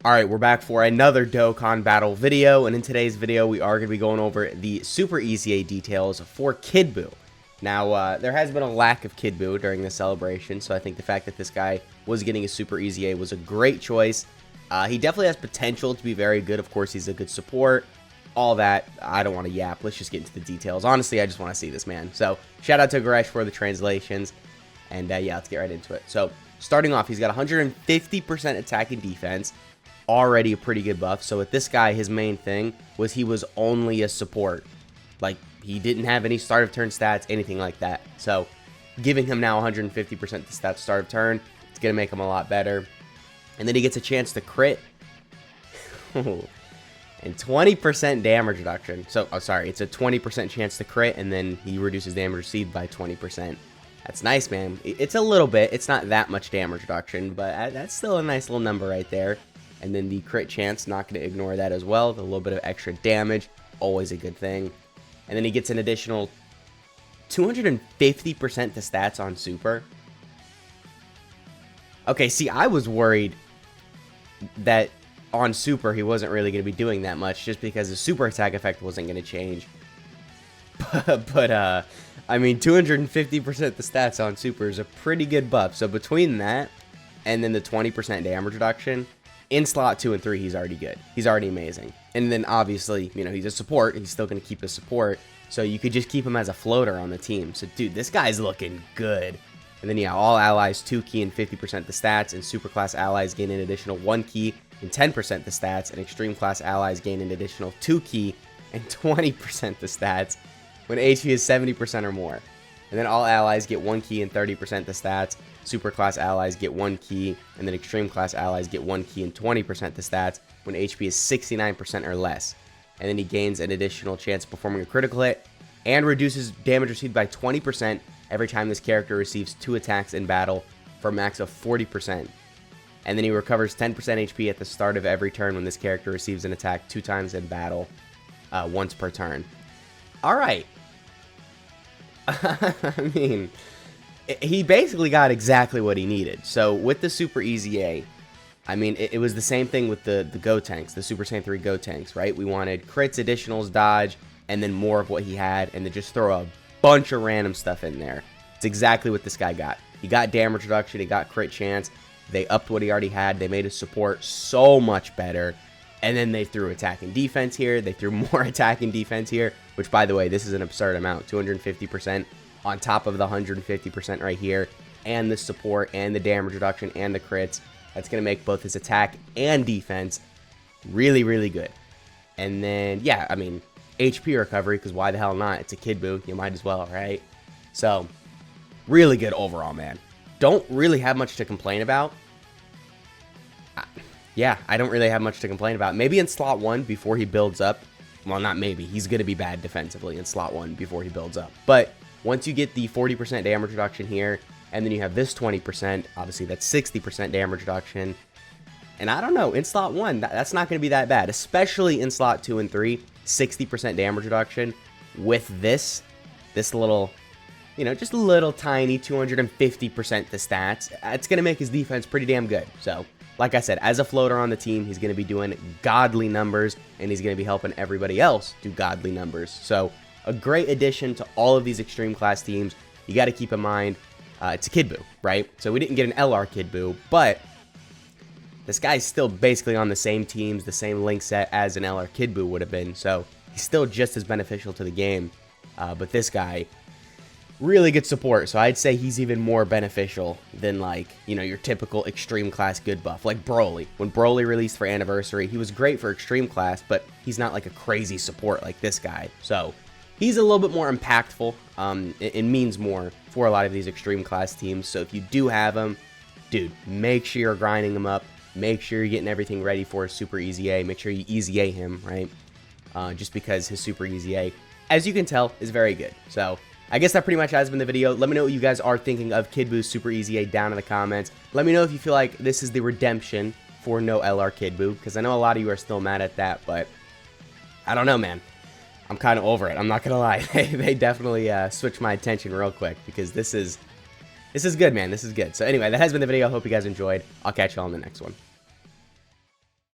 Alright, we're back for another Dokkan Battle video, and in today's video we are going to be going over the Super EZA details for Kid Buu. Now, there has been a lack of Kid Buu during this celebration, so I think the fact that this guy was getting a Super EZA was a great choice. He definitely has potential to be very good. Of course, he's a good support, all that. I don't want to yap. Let's just get into the details. Honestly, I just want to see this man. So, shout out to Goresh for the translations, and yeah, let's get right into it. So, starting off, he's got 150% attack and defense. Already a pretty good buff. So with this guy, his main thing was he was only a support. Like, he didn't have any start of turn stats, anything like that. So giving him now 150% the stats start of turn, it's going to make him a lot better. And then he gets a chance to crit. And 20% damage reduction. So, oh, sorry, it's a 20% chance to crit, and then he reduces damage received by 20%. That's nice, man. It's a little bit. It's not that much damage reduction, but that's still a nice little number right there. And then the crit chance, not going to ignore that as well. The little bit of extra damage, always a good thing. And then he gets an additional 250% to stats on Super. Okay, see, I was worried that on Super he wasn't really going to be doing that much just because the Super attack effect wasn't going to change. But I mean, 250% the stats on Super is a pretty good buff. So between that and then the 20% damage reduction, in slot 2 and 3, he's already good. He's already amazing. And then, obviously, you know, he's a support. He's still going to keep his support. So you could just keep him as a floater on the team. So, dude, this guy's looking good. And then, yeah, all allies 2 key and 50% the stats. And super class allies gain an additional 1 key and 10% the stats. And extreme class allies gain an additional 2 key and 20% the stats when HP is 70% or more. And then all allies get 1 key and 30% the stats. Super class allies get 1 key, and then extreme class allies get 1 key and 20% the stats when HP is 69% or less. And then he gains an additional chance of performing a critical hit and reduces damage received by 20% every time this character receives 2 attacks in battle for a max of 40%. And then he recovers 10% HP at the start of every turn when this character receives an attack 2 times in battle, once per turn. Alright. I mean, he basically got exactly what he needed. So with the Super EZA, I mean, it was the same thing with the Gotenks, the Super Saiyan 3 Gotenks, right? We wanted crits, additionals, dodge, and then more of what he had, and then just throw a bunch of random stuff in there. It's exactly what this guy got. He got damage reduction, he got crit chance, they upped what he already had, they made his support so much better, and then they threw attack and defense here, they threw more attack and defense here, which, by the way, this is an absurd amount, 250%. On top of the 150% right here, and the support, and the damage reduction, and the crits. That's going to make both his attack and defense really, really good. And then, yeah, I mean, HP recovery, because why the hell not? It's a Kid Buu, you might as well, right? So, really good overall, man. Don't really have much to complain about. Yeah, I don't really have much to complain about. Maybe in slot 1 before he builds up. Well, not maybe. He's going to be bad defensively in slot 1 before he builds up. But once you get the 40% damage reduction here, and then you have this 20%, obviously that's 60% damage reduction. And I don't know, in slot 1, that's not going to be that bad, especially in slot 2 and 3, 60% damage reduction with this little, you know, just a little tiny 250% the stats. It's going to make his defense pretty damn good. So, like I said, as a floater on the team, he's going to be doing godly numbers, and he's going to be helping everybody else do godly numbers. So, a great addition to all of these extreme class teams. You got to keep in mind, it's a Kid Buu, right? So we didn't get an LR Kid Buu, but this guy's still basically on the same teams, the same link set as an LR Kid Buu would have been. So he's still just as beneficial to the game. But this guy, really good support. So I'd say he's even more beneficial than, like, you know, your typical extreme class good buff. Like Broly. When Broly released for Anniversary, he was great for extreme class, but he's not like a crazy support like this guy. So he's a little bit more impactful. It means more for a lot of these extreme class teams. So if you do have him, dude, make sure you're grinding him up. Make sure you're getting everything ready for a Super EZA. Make sure you EZA him, right? Just because his Super EZA, as you can tell, is very good. So I guess that pretty much has been the video. Let me know what you guys are thinking of Kid Buu's Super EZA down in the comments. Let me know if you feel like this is the redemption for no LR Kid Buu, because I know a lot of you are still mad at that, but I don't know, man. I'm kind of over it. I'm not going to lie. They definitely switched my attention real quick, because this is good, man. This is good. So anyway, that has been the video. I hope you guys enjoyed. I'll catch you all in the next one.